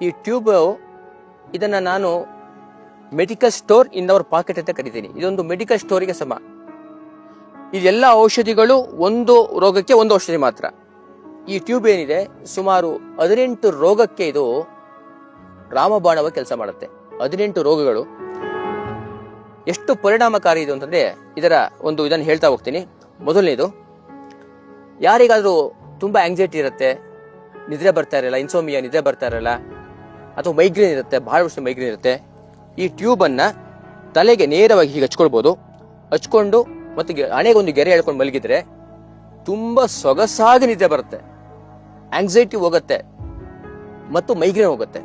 ಈ ಟ್ಯೂಬ್ ಇದನ್ನ ನಾನು medical store in our pocket ಅಂತ ಕರಿತೀನಿ. ಇದೊಂದು ಮೆಡಿಕಲ್ ಸ್ಟೋರಿಗೆ ಸಮ. ಇದೆಲ್ಲ ಔಷಧಿಗಳು ಒಂದು ರೋಗಕ್ಕೆ ಒಂದು ಔಷಧಿ ಮಾತ್ರ. ಈ ಟ್ಯೂಬ್ ಏನಿದೆ ಸುಮಾರು 18 ರೋಗಕ್ಕೆ ಇದು ರಾಮಬಾಣವಾಗಿ ಕೆಲಸ ಮಾಡುತ್ತೆ. 18 ರೋಗಗಳು ಎಷ್ಟು ಪರಿಣಾಮಕಾರಿ ಇದು ಅಂತಂದ್ರೆ ಇದರ ಒಂದು ಇದನ್ನು ಹೇಳ್ತಾ ಹೋಗ್ತೀನಿ. ಮೊದಲನೇದು, ಯಾರಿಗಾದ್ರೂ ತುಂಬಾ ಆಂಗ್ಸೈಟಿ ಇರುತ್ತೆ, ನಿದ್ರೆ ಬರ್ತಾ ಇರಲ್ಲ, ಇನ್ಸೋಮಿಯಾ ನಿದ್ರೆ ಬರ್ತಾ ಇರಲ್ಲ, ಅಥವಾ ಮೈಗ್ರೇನ್ ಇರುತ್ತೆ, ಬಹಳ ವರ್ಷ ಮೈಗ್ರೇನ್ ಇರುತ್ತೆ, ಈ ಟ್ಯೂಬ್ ಅನ್ನ ತಲೆಗೆ ನೇರವಾಗಿ ಹೀಗೆ ಹಚ್ಕೊಳ್ಬಹುದು. ಹಚ್ಕೊಂಡು ಮತ್ತೆ ಹಣೆಗೊಂದು ಗೆರೆ ಹೇಳ್ಕೊಂಡು ಮಲಗಿದ್ರೆ ತುಂಬಾ ಸೊಗಸಾಗಿ ನಿದ್ರೆ ಬರುತ್ತೆ, ಆಂಗ್ಸೈಟಿ ಹೋಗುತ್ತೆ ಮತ್ತು ಮೈಗ್ರೇನ್ ಹೋಗುತ್ತೆ.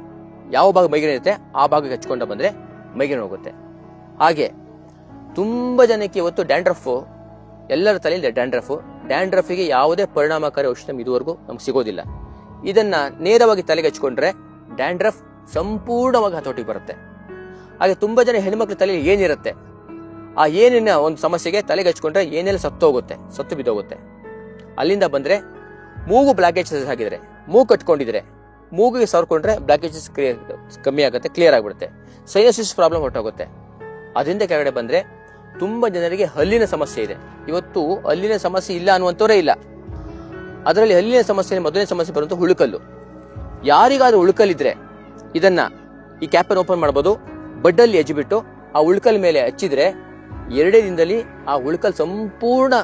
ಯಾವ ಭಾಗ ಮೈಗ್ರೇನ್ ಇರುತ್ತೆ ಆ ಭಾಗಕ್ಕೆ ಹಚ್ಕೊಂಡ ಬಂದ್ರೆ ಮೈಗ್ರೇನ್ ಹೋಗುತ್ತೆ. ಹಾಗೆ ತುಂಬಾ ಜನಕ್ಕೆ ಇವತ್ತು ಡ್ಯಾಂಡ್ರಫ್, ಎಲ್ಲರ ತಲೆಯಲ್ಲಿ ಡ್ಯಾಂಡ್ರಫಿಗೆ ಯಾವುದೇ ಪರಿಣಾಮಕಾರಿ ಔಷಧ ಇದುವರೆಗೂ ನಮ್ಗೆ ಸಿಗೋದಿಲ್ಲ. ಇದನ್ನ ನೇರವಾಗಿ ತಲೆಗೆ ಹಚ್ಕೊಂಡ್ರೆ ಡ್ಯಾಂಡ್ರಫ್ ಸಂಪೂರ್ಣವಾಗಿ ಹತೋಟಿಗೆ ಬರುತ್ತೆ. ಹಾಗೆ ತುಂಬಾ ಜನ ಹೆಣ್ಮಕ್ಳ ತಲೆಯಲ್ಲಿ ಏನಿರುತ್ತೆ, ಆ ಏನಿನ ಒಂದು ಸಮಸ್ಯೆಗೆ ತಲೆಗೆ ಹಚ್ಕೊಂಡ್ರೆ ಏನೆಲ್ಲ ಸತ್ತು ಬಿದ್ದೋಗುತ್ತೆ. ಅಲ್ಲಿಂದ ಬಂದ್ರೆ ಮೂಗು ಬ್ಲಾಕೇಜಸ್ ಆಗಿದ್ರೆ, ಮೂಗು ಕಟ್ಕೊಂಡಿದ್ರೆ, ಮೂಗಿಗೆ ಸವರ್ಕೊಂಡ್ರೆ ಬ್ಲಾಕೇಜಸ್ ಕಮ್ಮಿ ಆಗುತ್ತೆ, ಕ್ಲಿಯರ್ ಆಗ್ಬಿಡುತ್ತೆ. ಸೈನಸಿಸ್ ಪ್ರಾಬ್ಲಮ್ ಹೊರಟೋಗುತ್ತೆ. ಅದರಿಂದ ಕೆಳಗಡೆ ಬಂದ್ರೆ ತುಂಬಾ ಜನರಿಗೆ ಹಲ್ಲಿನ ಸಮಸ್ಯೆ ಇದೆ. ಇವತ್ತು ಹಲ್ಲಿನ ಸಮಸ್ಯೆ ಇಲ್ಲ ಅನ್ನುವಂಥವರೇ ಇಲ್ಲ. ಅದರಲ್ಲಿ ಹಲ್ಲಿನ ಸಮಸ್ಯೆ ಮೊದಲನೇ ಸಮಸ್ಯೆ ಬರುವಂತ ಹುಳುಕಲ್ಲು. ಯಾರಿಗಾದ್ರೂ ಹುಳುಕಲ್ಲಿದ್ರೆ ಇದನ್ನ ಈ ಕ್ಯಾಪನ್ನು ಓಪನ್ ಮಾಡಬಹುದು. ಬಡ್ಡಲ್ಲಿ ಎಜ್ಜಿಬಿಟ್ಟು ಆ ಉಳ್ಕಲ್ ಮೇಲೆ ಹಚ್ಚಿದ್ರೆ 2 ದಿನದಲ್ಲಿ ಆ ಉಳ್ಕಲ್ ಸಂಪೂರ್ಣ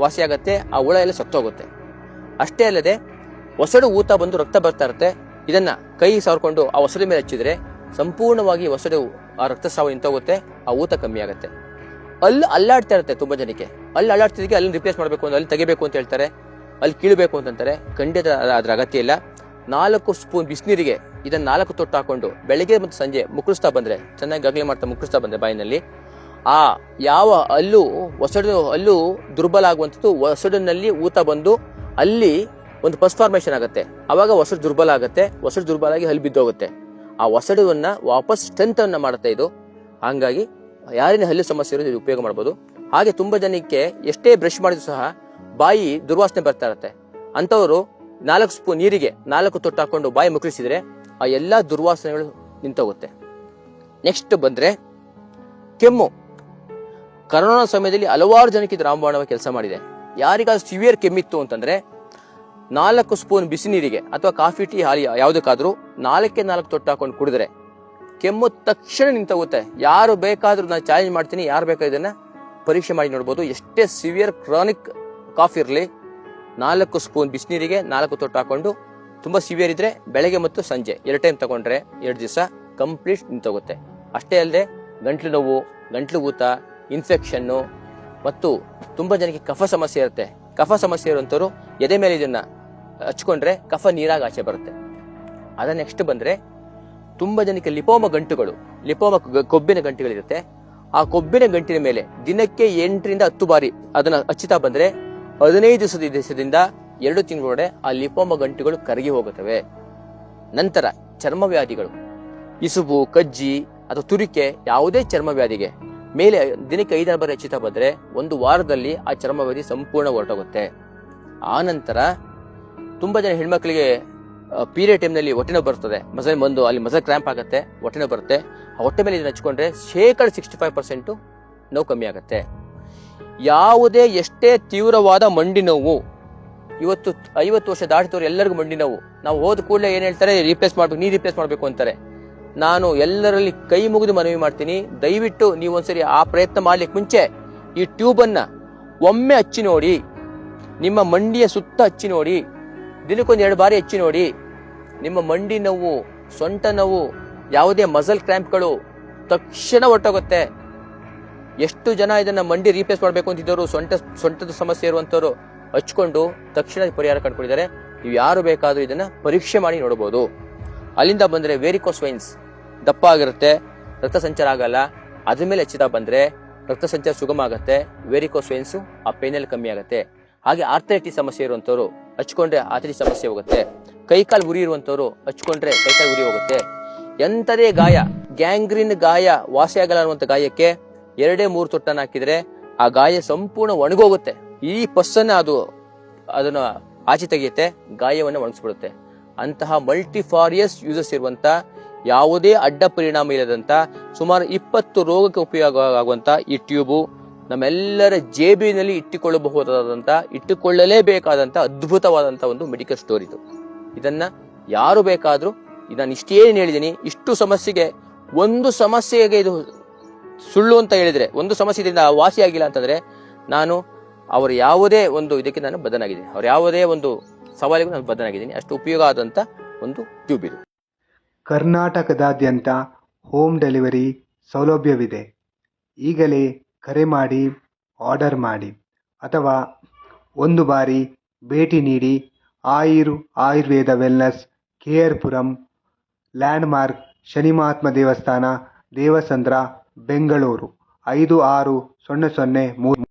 ವಾಸಿಯಾಗತ್ತೆ, ಆ ಹುಳ ಎಲ್ಲ ಸತ್ತೋಗುತ್ತೆ. ಅಷ್ಟೇ ಅಲ್ಲದೆ ಒಸಡು ಊತ ಬಂದು ರಕ್ತ ಬರ್ತಾ ಇರುತ್ತೆ. ಇದನ್ನ ಕೈ ಸಾರ್ಕೊಂಡು ಆ ಒಸಡು ಮೇಲೆ ಹಚ್ಚಿದ್ರೆ ಸಂಪೂರ್ಣವಾಗಿ ಒಸಡು ಆ ರಕ್ತಸ್ರಾವ ನಿಂತೋಗುತ್ತೆ, ಆ ಊತ ಕಮ್ಮಿ ಆಗುತ್ತೆ. ಅಲ್ಲಿ ಅಲ್ಲಾಡ್ತಾ ಇರುತ್ತೆ ತುಂಬಾ ಜನಕ್ಕೆ. ಅಲ್ಲಿ ಅಲ್ಲಾಡ್ತಿದ್ದಕ್ಕೆ ಅಲ್ಲಿ ರಿಪ್ಲೇಸ್ ಮಾಡಬೇಕು ಅಂತ, ಅಲ್ಲಿ ತೆಗಿಬೇಕು ಅಂತ ಹೇಳ್ತಾರೆ, ಅಲ್ಲಿ ಕೀಳಬೇಕು ಅಂತಂತಾರೆ. ಖಂಡಿತ ಅದ್ರ ಅಗತ್ಯ ಇಲ್ಲ. 4 ಸ್ಪೂನ್ ಬಿಸಿನೀರಿಗೆ ಇದನ್ನ 4 ತೊಟ್ಟು ಹಾಕೊಂಡು ಬೆಳಗ್ಗೆ ಮತ್ತು ಸಂಜೆ ಮುಕ್ಕಳಿಸ್ತಾ ಬಂದ್ರೆ, ಚೆನ್ನಾಗಿ ಗಗ್ಲೆ ಮಾಡ್ತಾ ಮುಕ್ಕಳಿಸ್ತಾ ಬಂದ್ರೆ ಬಾಯಿನಲ್ಲಿ, ಆ ಯಾವ ಹಲ್ಲು ದುರ್ಬಲ ಆಗುವಂಥದ್ದು ಒಸಡಿನಲ್ಲಿ ಊತ ಬಂದು ಅಲ್ಲಿ ಒಂದು ಪಸ್ ಫಾರ್ಮೇಶನ್ ಆಗುತ್ತೆ. ಅವಾಗ ಒಸಡು ದುರ್ಬಲ ಆಗುತ್ತೆ. ಒಸಡು ದುರ್ಬಲ ಆಗಿ ಹಲ್ಲು ಬಿದ್ದೋಗುತ್ತೆ. ಆ ಒಸಡುವನ್ನ ವಾಪಸ್ ಸ್ಟ್ರೆಂತ್ ಅನ್ನ ಮಾಡುತ್ತೆ ಇದು. ಹಾಗಾಗಿ ಯಾರಿನ ಹಲ್ಲು ಸಮಸ್ಯೆ ಇರೋದು ಇದು ಉಪಯೋಗ ಮಾಡಬಹುದು. ಹಾಗೆ ತುಂಬಾ ಜನಕ್ಕೆ ಎಷ್ಟೇ ಬ್ರಷ್ ಮಾಡಿದ್ರು ಸಹ ಬಾಯಿ ದುರ್ವಾಸನೆ ಬರ್ತಾ ಇರುತ್ತೆ. ಅಂತವರು 4 ಸ್ಪೂನ್ ನೀರಿಗೆ 4 ತೊಟ್ಟು ಹಾಕೊಂಡು ಬಾಯಿ ಮುಕ್ಕಳಿಸಿದ್ರೆ ಆ ಎಲ್ಲಾ ದುರ್ವಾಸನೆಗಳು ನಿಂತೋಗುತ್ತೆ. ನೆಕ್ಸ್ಟ್ ಬಂದ್ರೆ ಕೆಮ್ಮು. ಕರೋನಾ ಸಮಯದಲ್ಲಿ ಹಲವಾರು ಜನಕ್ಕೆ ಇದು ರಾಮಬಾಣವಾಗಿ ಕೆಲಸ ಮಾಡಿದೆ. ಯಾರಿಗಾದ್ರೂ ಸಿವಿಯರ್ ಕೆಮ್ಮಿತ್ತು ಅಂತಂದ್ರೆ 4 ಸ್ಪೂನ್ ಬಿಸಿ ನೀರಿಗೆ ಅಥವಾ ಕಾಫಿ ಟೀ ಹಾಲಿ ಯಾವುದಕ್ಕಾದ್ರೂ 4 ತೊಟ್ಟು ಹಾಕೊಂಡು ಕುಡಿದ್ರೆ ಕೆಮ್ಮು ತಕ್ಷಣ ನಿಂತೋಗುತ್ತೆ. ಯಾರು ಬೇಕಾದ್ರೂ ನಾನು ಚಾಲೆಂಜ್ ಮಾಡ್ತೀನಿ, ಯಾರು ಬೇಕಾದ್ರೂ ಇದನ್ನ ಪರೀಕ್ಷೆ ಮಾಡಿ ನೋಡ್ಬೋದು. ಎಷ್ಟೇ ಸಿವಿಯರ್ ಕ್ರಾನಿಕ್ ಕಾಫ್ ಇರಲಿ, 4 ಸ್ಪೂನ್ ಬಿಸಿನೀರಿಗೆ 4 ತೊಟ್ಟು ಹಾಕೊಂಡು, ತುಂಬಾ ಸಿವಿಯರ್ ಇದ್ರೆ ಬೆಳಗ್ಗೆ ಮತ್ತು ಸಂಜೆ 2 ಟೈಮ್ ತಗೊಂಡ್ರೆ 2 ದಿವಸ ಕಂಪ್ಲೀಟ್ ನಿಂತೋಗುತ್ತೆ. ಅಷ್ಟೇ ಅಲ್ಲದೆ ಗಂಟ್ಲು ನೋವು, ಗಂಟ್ಲು ಊತ, ಇನ್ಫೆಕ್ಷನ್ನು ಮತ್ತು ತುಂಬಾ ಜನಕ್ಕೆ ಕಫ ಸಮಸ್ಯೆ ಇರುತ್ತೆ. ಕಫ ಸಮಸ್ಯೆ ಇರುವಂತವ್ರು ಎದೆ ಮೇಲೆ ಇದನ್ನ ಹಚ್ಕೊಂಡ್ರೆ ಕಫ ನೀರಾಗಿ ಆಚೆ ಬರುತ್ತೆ. ಅದ ನೆಕ್ಸ್ಟ್ ಬಂದ್ರೆ ತುಂಬಾ ಜನಕ್ಕೆ ಲಿಪೋಮ ಗಂಟುಗಳು, ಕೊಬ್ಬಿನ ಗಂಟುಗಳಿರುತ್ತೆ. ಆ ಕೊಬ್ಬಿನ ಗಂಟಿನ ಮೇಲೆ ದಿನಕ್ಕೆ 8 ರಿಂದ 10 ಬಾರಿ ಅದನ್ನ ಹಚ್ಚುತ್ತಾ ಬಂದ್ರೆ 15 ದಿವಸದಿಂದ 2 ತಿಂಗಳೊಳಗೆ ಆ ಲಿಪೋಮ ಗಂಟುಗಳು ಕರಗಿ ಹೋಗುತ್ತವೆ. ನಂತರ ಚರ್ಮ ವ್ಯಾಧಿಗಳು, ಇಸುಬು, ಕಜ್ಜಿ ಅಥವಾ ತುರಿಕೆ, ಯಾವುದೇ ಚರ್ಮ ವ್ಯಾಧಿಗೆ ಮೇಲೆ ದಿನಕ್ಕೆ 5 ಬಾರಿ ಹಚ್ಚುತ್ತಾ ಬಂದ್ರೆ 1 ವಾರದಲ್ಲಿ ಆ ಚರ್ಮ ವ್ಯಾಧಿ ಸಂಪೂರ್ಣ ಹೊರಟೋಗುತ್ತೆ. ಆ ನಂತರ ತುಂಬಾ ಜನ ಹೆಣ್ಮಕ್ಳಿಗೆ ಪೀರಿಯಡ್ ಟೈಮ್ನಲ್ಲಿ ಹೊಟ್ಟೆ ನೋವು ಬರ್ತದೆ, ಅಲ್ಲಿ ಮಸಲ್ ಕ್ರ್ಯಾಂಪ್ ಆಗುತ್ತೆ, ಹೊಟ್ಟೆ ನೋವು ಬರುತ್ತೆ. ಆ ಹೊಟ್ಟೆ ಮೇಲೆ ಇದನ್ನ ಹಚ್ಕೊಂಡ್ರೆ 65% ನೋವು ಕಮ್ಮಿ ಆಗುತ್ತೆ. ಯಾವುದೇ ಎಷ್ಟೇ ತೀವ್ರವಾದ ಮಂಡಿ ನೋವು, ಇವತ್ತು 50 ವರ್ಷ ದಾಟಿದವರು ಎಲ್ಲರಿಗೂ ಮಂಡಿ ನೋವು. ನಾವು ಹೋದ ಕೂಡಲೇ ಏನ್ ಹೇಳ್ತಾರೆ, ರಿಪ್ಲೇಸ್ ಮಾಡ್ಬೇಕು ಅಂತಾರೆ. ನಾನು ಎಲ್ಲರಲ್ಲಿ ಕೈ ಮುಗಿದು ಮನವಿ ಮಾಡ್ತೀನಿ, ದಯವಿಟ್ಟು ನೀವು ಒಂದ್ಸರಿ ಆ ಪ್ರಯತ್ನ ಮಾಡ್ಲಿಕ್ಕೆ ಮುಂಚೆ ಈ ಟ್ಯೂಬ್ ಅನ್ನ ಒಮ್ಮೆ ಹಚ್ಚಿ ನೋಡಿ. ನಿಮ್ಮ ಮಂಡಿಯ ಸುತ್ತ ಹಚ್ಚಿ ನೋಡಿ, ದಿನಕ್ಕೊಂದು 2 ಬಾರಿ ಹಚ್ಚಿ ನೋಡಿ. ನಿಮ್ಮ ಮಂಡಿ ನೋವು, ಸೊಂಟ ನೋವು, ಯಾವುದೇ ಮಸಲ್ ಕ್ರ್ಯಾಂಪ್ಗಳು ತಕ್ಷಣ ಹೊರಟೋಗುತ್ತೆ. ಎಷ್ಟು ಜನ ಇದನ್ನ ಮಂಡಿ ರೀಪ್ಲೇಸ್ ಮಾಡಬೇಕು ಅಂತಿದ್ದವರು, ಸೊಂಟದ ಸಮಸ್ಯೆ ಇರುವಂತವ್ರು ಹಚ್ಕೊಂಡು ತಕ್ಷಣ ಪರಿಹಾರ ಕಂಡುಕೊಂಡಿದ್ದಾರೆ. ನೀವು ಯಾರು ಬೇಕಾದ್ರೂ ಇದನ್ನ ಪರೀಕ್ಷೆ ಮಾಡಿ ನೋಡಬಹುದು. ಅಲ್ಲಿಂದ ಬಂದ್ರೆ ವೇರಿಕೋಸ್ ವೈನ್ಸ್, ದಪ್ಪ ಆಗಿರುತ್ತೆ, ರಕ್ತ ಸಂಚಾರ ಆಗಲ್ಲ. ಅದ್ರ ಮೇಲೆ ಹಚ್ಚಿದ ಬಂದ್ರೆ ರಕ್ತ ಸಂಚಾರ ಸುಗಮ ಆಗುತ್ತೆ, ವೇರಿಕೋಸ್ ವೈನ್ಸ್ ಆ ಪೇನಲ್ಲಿ ಕಮ್ಮಿ ಆಗುತ್ತೆ. ಹಾಗೆ ಆರ್ಥರೈಟಿಸ್ ಸಮಸ್ಯೆ ಇರುವಂತವ್ರು ಹಚ್ಕೊಂಡ್ರೆ ಆರ್ಥರೈಟಿಸ್ ಸಮಸ್ಯೆ ಹೋಗುತ್ತೆ. ಕೈಕಾಲು ಉರಿ ಇರುವಂತವ್ರು ಹಚ್ಕೊಂಡ್ರೆ ಕೈಕಾಲು ಉರಿ ಹೋಗುತ್ತೆ. ಎಂತದೇ ಗಾಯ, ಗ್ಯಾಂಗ್ರೀನ್ ಗಾಯ ವಾಸಿ ಆಗಲ್ಲ ಅನ್ನುವಂತ ಗಾಯಕ್ಕೆ 2-3 ತೊಟ್ಟನ್ನು ಹಾಕಿದ್ರೆ ಆ ಗಾಯ ಸಂಪೂರ್ಣ ಒಣಗೋಗುತ್ತೆ. ಈ ಪಸ್ಸನ್ನ ಅದನ್ನ ಆಚೆ ತೆಗೆಯುತ್ತೆ, ಗಾಯವನ್ನು ಒಣಗಿಸ್ಬಿಡುತ್ತೆ. ಅಂತಹ ಮಲ್ಟಿಫಾರಿಯಸ್ ಯೂಸಸ್ ಇರುವಂತ, ಯಾವುದೇ ಅಡ್ಡ ಪರಿಣಾಮ ಇಲ್ಲದಂತ, ಸುಮಾರು 20 ರೋಗಕ್ಕೆ ಉಪಯೋಗ ಆಗುವಂತ ಈ ಟ್ಯೂಬು ನಮ್ಮೆಲ್ಲರ ಜೇಬಿನಲ್ಲಿ ಇಟ್ಟುಕೊಳ್ಳಲೇಬೇಕಾದಂತ ಅದ್ಭುತವಾದಂತ ಒಂದು ಮೆಡಿಕಲ್ ಸ್ಟೋರ್ ಇದು. ಇದನ್ನ ಯಾರು ಬೇಕಾದ್ರೂ, ನಾನು ಇಷ್ಟೇನು ಹೇಳಿದೀನಿ, ಇಷ್ಟು ಸಮಸ್ಯೆಗೆ ಒಂದು ಸಮಸ್ಯೆಗೆ ಇದು ಸುಳ್ಳು ಅಂತ ಹೇಳಿದ್ರೆ, ಒಂದು ಸಮಸ್ಯೆ ಇದರಿಂದ ವಾಸಿಯಾಗಿಲ್ಲ ಅಂತಂದ್ರೆ, ನಾನು ಅವರ ಯಾವುದೇ ಒಂದು ಇದಕ್ಕೆ ನಾನು ಬದ್ಧನಾಗಿದ್ದೀನಿ, ಅವ್ರ ಯಾವುದೇ ಒಂದು ಸವಾಲಿಗೂ ನಾನು ಬದ್ಧನಾಗಿದ್ದೀನಿ. ಅಷ್ಟು ಉಪಯೋಗ ಆದಂತ ಒಂದು ಟ್ಯೂಬ್ ಇದು. ಕರ್ನಾಟಕದಾದ್ಯಂತ ಹೋಮ್ ಡೆಲಿವರಿ ಸೌಲಭ್ಯವಿದೆ. ಈಗಲೇ ಕರೆ ಮಾಡಿ ಆರ್ಡರ್ ಮಾಡಿ, ಅಥವಾ ಒಂದು ಬಾರಿ ಭೇಟಿ ನೀಡಿ. Ayurveda wellness, KR Puram, landmark, Shani Mahatma ದೇವಸ್ಥಾನ, ದೇವಸಂದ್ರ, ಬೆಂಗಳೂರು 560003.